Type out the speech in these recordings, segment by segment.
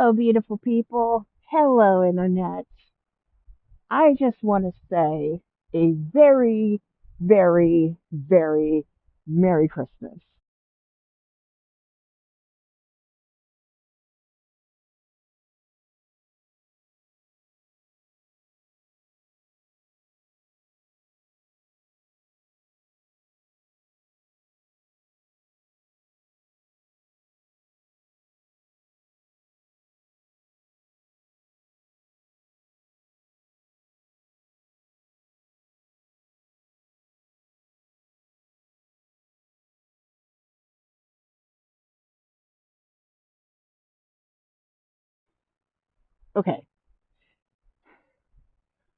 Oh, beautiful people. Hello, Internet. I just want to say a very, very, very Merry Christmas. Okay,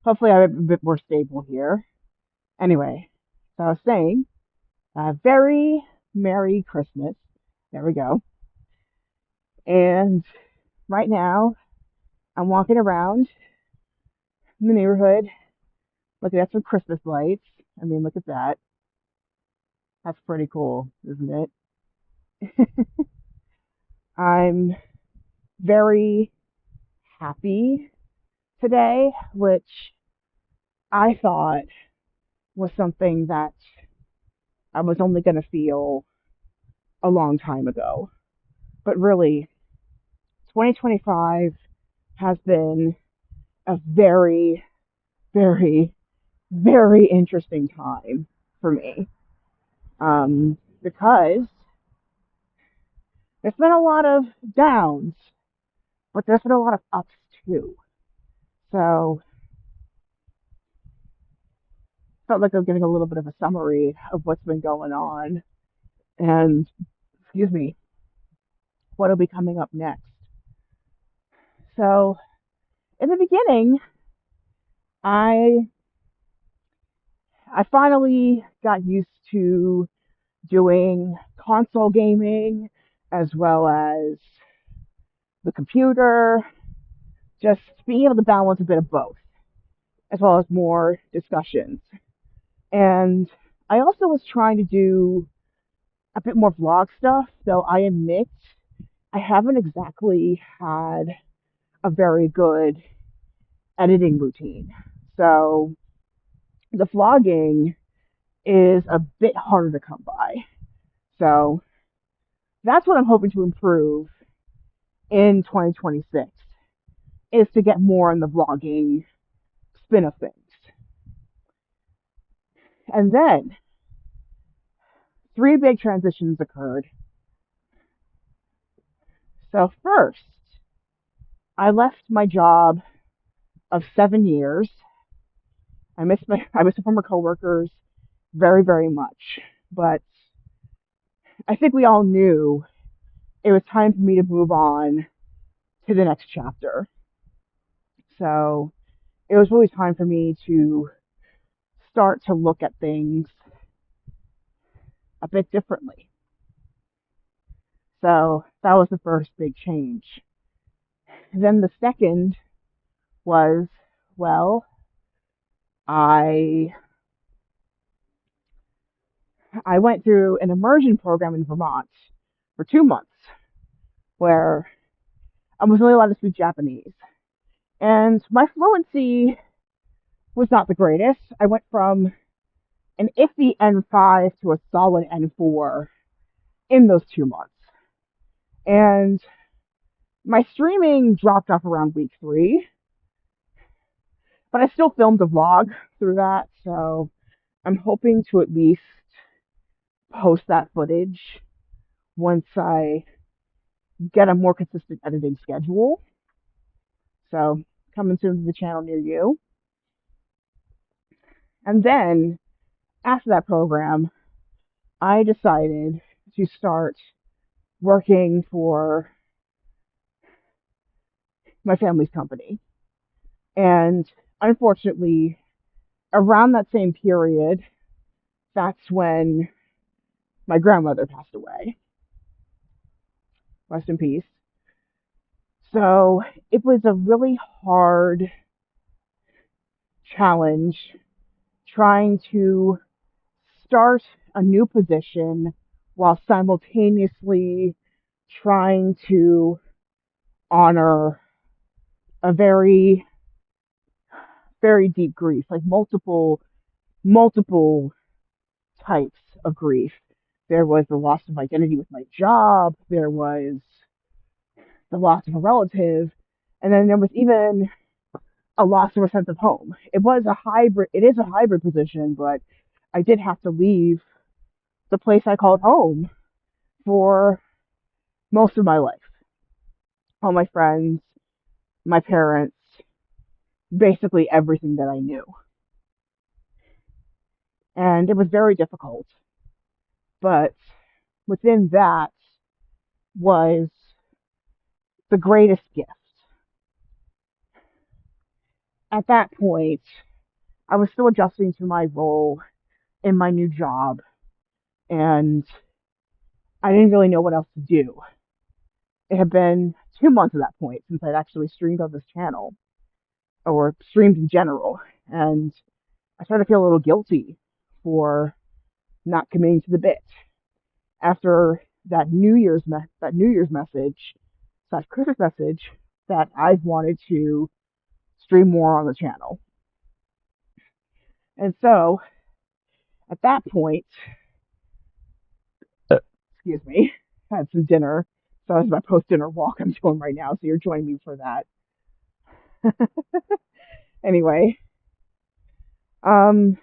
hopefully I'm a bit more stable here. Anyway, so I was saying, very Merry Christmas. There we go. And right now, I'm walking around in the neighborhood looking at some Christmas lights. I mean, look at that. That's pretty cool, isn't it? I'm very happy today, which I thought was something that I was only going to feel a long time ago. But really, 2025 has been a very, very, very interesting time for me because there's been a lot of downs, but there's been a lot of ups too. So, felt like I was giving a little bit of a summary of what's been going on and, excuse me, what'll be coming up next. So, in the beginning, I I finally got used to doing console gaming as well as the computer, just being able to balance a bit of both, as well as more discussions. And I also was trying to do a bit more vlog stuff, though I admit I haven't exactly had a very good editing routine. So the vlogging is a bit harder to come by. So that's what I'm hoping to improve in 2026 is to get more in the vlogging spin of things. And then three big transitions occurred. So first, I left my job of 7 years. I miss the former coworkers very, very much. But I think we all knew it was time for me to move on to the next chapter. So it was really time for me to start to look at things a bit differently. So that was the first big change. And then the second was, well, I I went through an immersion program in Vermont for 2 months where I was only allowed to speak Japanese. And my fluency was not the greatest. I went from an iffy N5 to a solid N4 in those 2 months. And my streaming dropped off around week 3, but I still filmed a vlog through that. So I'm hoping to at least post that footage once I get a more consistent editing schedule. So coming soon to the channel near you. And then after that program, I decided to start working for my family's company. And unfortunately, around that same period, that's when my grandmother passed away. Rest in peace. So it was a really hard challenge trying to start a new position while simultaneously trying to honor a very, very deep grief, like multiple types of grief. There was the loss of identity with my job, there was the loss of a relative, and then there was even a loss of a sense of home. It is a hybrid position, but I did have to leave the place I called home for most of my life. All my friends, my parents, basically everything that I knew. And it was very difficult. But within that was the greatest gift. At that point, I was still adjusting to my role in my new job, and I didn't really know what else to do. It had been 2 months at that point since I'd actually streamed on this channel, or streamed in general, and I started to feel a little guilty for not committing to the bit. After that New Year's message slash Christmas message that I wanted to stream more on the channel. And so at that point, excuse me, I had some dinner. So that's my post dinner walk I'm doing right now. So you're joining me for that. Anyway, um,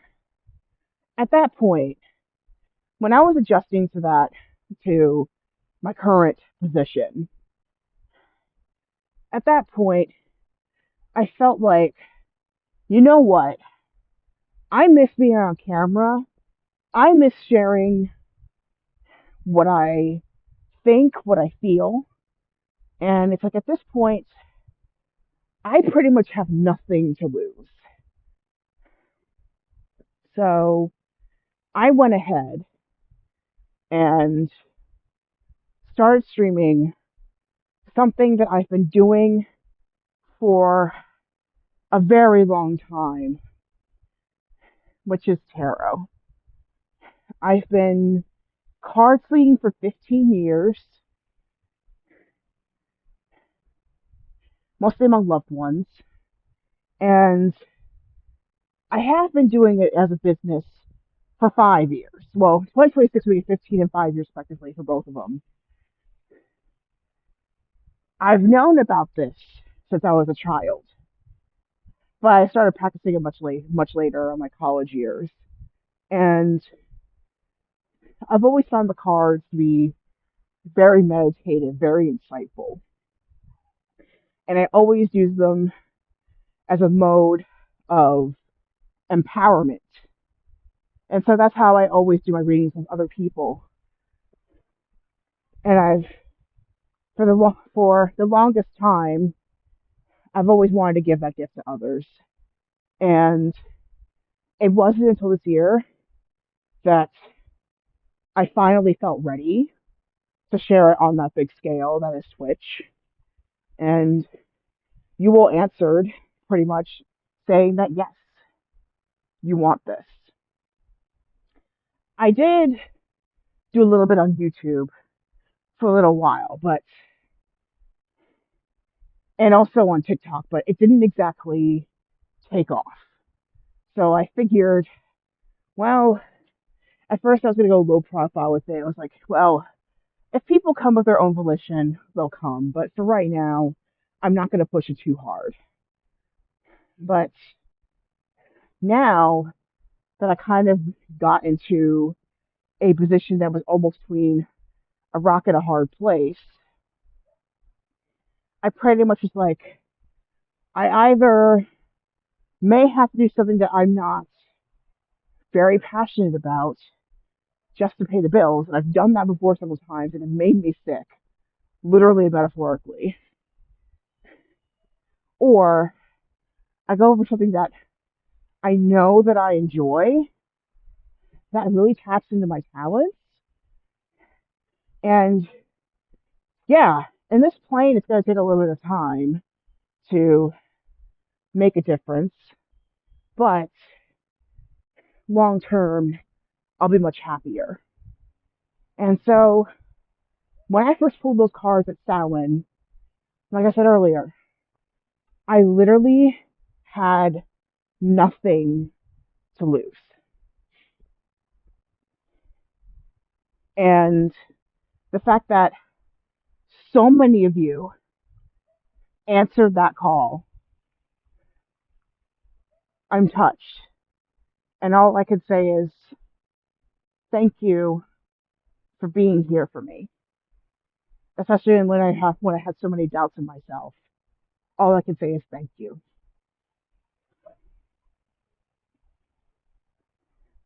at that point, when I was adjusting to my current position, at that point, I felt like, you know what? I miss being on camera. I miss sharing what I think, what I feel. And it's like at this point, I pretty much have nothing to lose. So I went ahead and started streaming something that I've been doing for a very long time, which is tarot. I've been card sleeving for 15 years, mostly among loved ones, and I have been doing it as a business for 5 years. Well, 2026 will be 15 and 5 years respectively for both of them. I've known about this since I was a child, but I started practicing it much later in my college years. And I've always found the cards to be very meditative, very insightful. And I always use them as a mode of empowerment. And so that's how I always do my readings with other people. And for the longest time, I've always wanted to give that gift to others. And it wasn't until this year that I finally felt ready to share it on that big scale that is Twitch. And you all answered pretty much saying that yes, you want this. I did do a little bit on YouTube for a little while, and also on TikTok, but it didn't exactly take off. So I figured, well, at first I was going to go low profile with it. I was like, well, if people come with their own volition, they'll come. But for right now, I'm not going to push it too hard. But now that I kind of got into a position that was almost between a rock and a hard place, I pretty much was like, I either may have to do something that I'm not very passionate about just to pay the bills. And I've done that before several times and it made me sick, literally and metaphorically. Or I go for something that I know that I enjoy, that really taps into my talents. And yeah, in this plane, it's going to take a little bit of time to make a difference, but long term, I'll be much happier. And so when I first pulled those cards at Samhain, Like I said earlier, I literally had nothing to lose. And the fact that so many of you answered that call, I'm touched. And all I could say is thank you for being here for me, especially when I had so many doubts in myself. All I can say is thank you.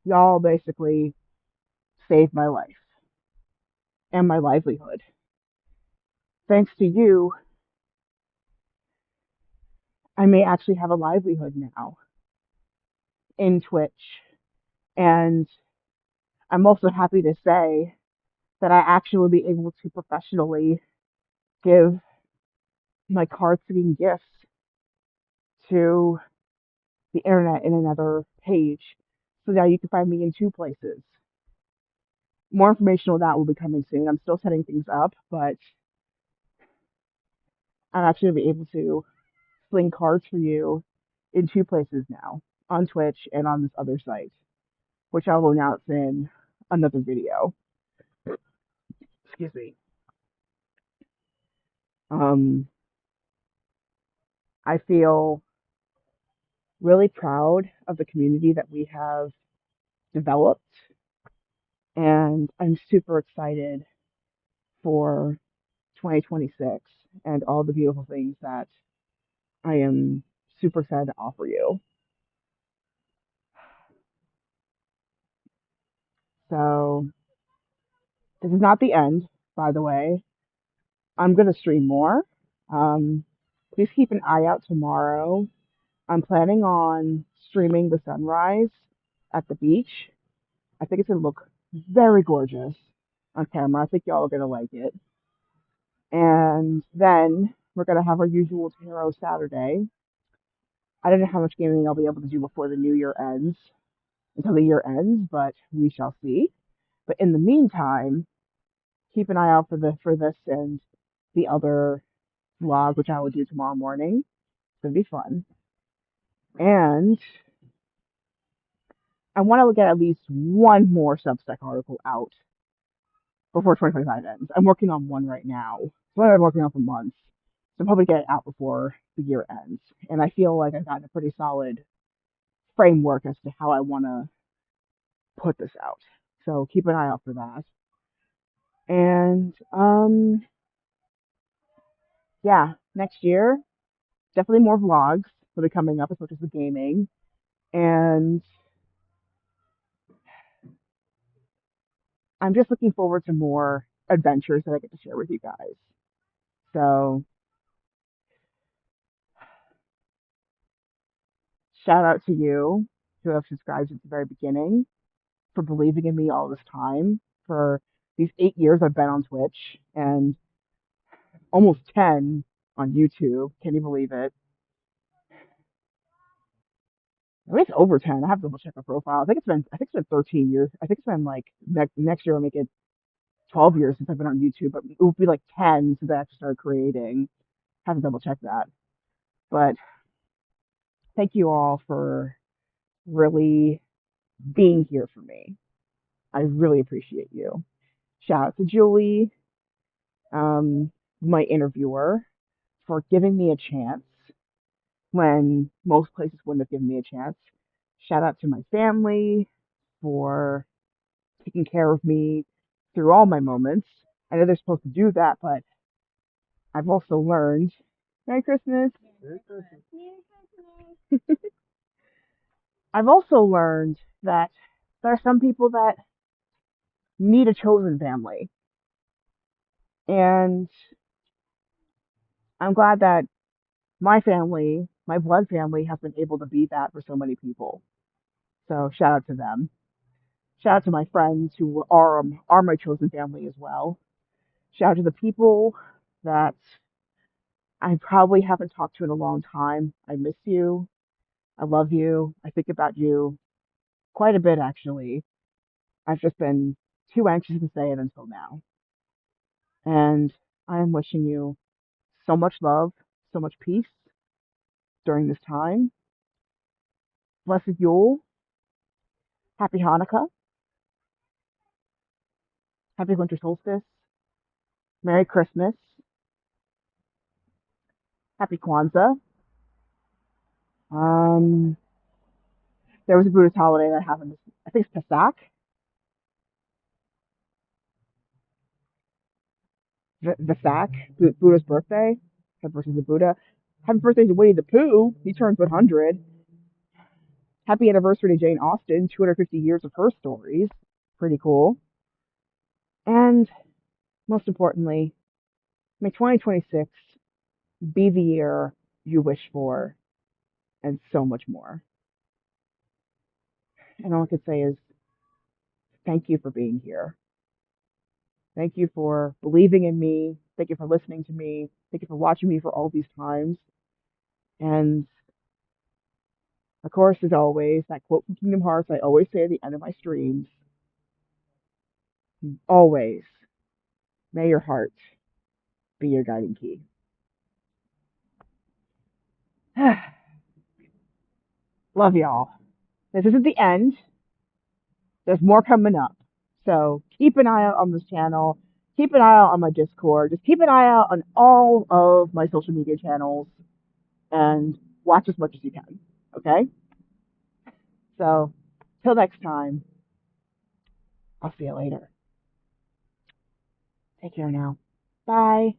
Y'all basically saved my life and my livelihood. Thanks to you, I may actually have a livelihood now in Twitch. And I'm also happy to say that I actually will be able to professionally give my card singing gifts to the internet in another page. So now you can find me in two places. More information on that will be coming soon. I'm still setting things up, but I'm actually going to be able to sling cards for you in two places now, on Twitch and on this other site, which I will announce in another video. Excuse me. Um, I feel really proud of the community that we have developed, and I'm super excited for 2026 and all the beautiful things that I am super excited to offer you. So, this is not the end, by the way. I'm going to stream more. Um, please keep an eye out tomorrow. I'm planning on streaming the sunrise at the beach. I think it's going to look very gorgeous on camera. I think y'all are going to like it. And then we're going to have our usual Tarot Saturday. I don't know how much gaming I'll be able to do before the new year ends, until the year ends, but we shall see. But in the meantime, keep an eye out for this and the other vlog, which I will do tomorrow morning. It's gonna be fun. And I want to get at least one more Substack article out before 2025 ends. I'm working on one right now. It's what I've been working on for months. So I'm hoping to get it out before the year ends. And I feel like I've gotten a pretty solid framework as to how I want to put this out. So keep an eye out for that. And yeah, next year, definitely more vlogs will be coming up as much as the gaming. And I'm just looking forward to more adventures that I get to share with you guys. So shout out to you who have subscribed at the very beginning, for believing in me all this time, for these 8 years I've been on Twitch and almost 10 on YouTube. Can you believe it? I think it's over 10. I have to double check my profile. I think it's been 13 years. I think it's been like next year I'll make it 12 years since I've been on YouTube, but it will be like 10 since I actually started creating. Have to double check that. But thank you all for really being here for me. I really appreciate you. Shout out to Julie, um, my interviewer, for giving me a chance when most places wouldn't have given me a chance. Shout out to my family for taking care of me through all my moments. I know they're supposed to do that, but I've also learned. Merry Christmas. I've also learned that there are some people that need a chosen family. And I'm glad that my family, my blood family, has been able to be that for so many people. So shout out to them. Shout out to my friends who are my chosen family as well. Shout out to the people that I probably haven't talked to in a long time. I miss you. I love you. I think about you quite a bit, actually. I've just been too anxious to say it until now. And I am wishing you so much love, so much peace during this time. Blessed Yule, Happy Hanukkah, Happy Winter Solstice, Merry Christmas, Happy Kwanzaa. Um, there was a Buddhist holiday that happened. I think it's Pesach, Vesak, Buddha's birthday. Happy birthday to Buddha. Happy birthday to Winnie the Pooh. He turns 100. Happy anniversary to Jane Austen. 250 years of her stories. Pretty cool. And most importantly, may 2026 be the year you wish for, and so much more. And all I could say is thank you for being here. Thank you for believing in me. Thank you for listening to me. Thank you for watching me for all these times. And of course, as always, that quote from Kingdom Hearts I always say at the end of my streams, always, may your heart be your guiding key. Love y'all. This isn't the end. There's more coming up. So keep an eye out on this channel. Keep an eye out on my Discord. Just keep an eye out on all of my social media channels and watch as much as you can. Okay? So, till next time, I'll see you later. Take care now. Bye.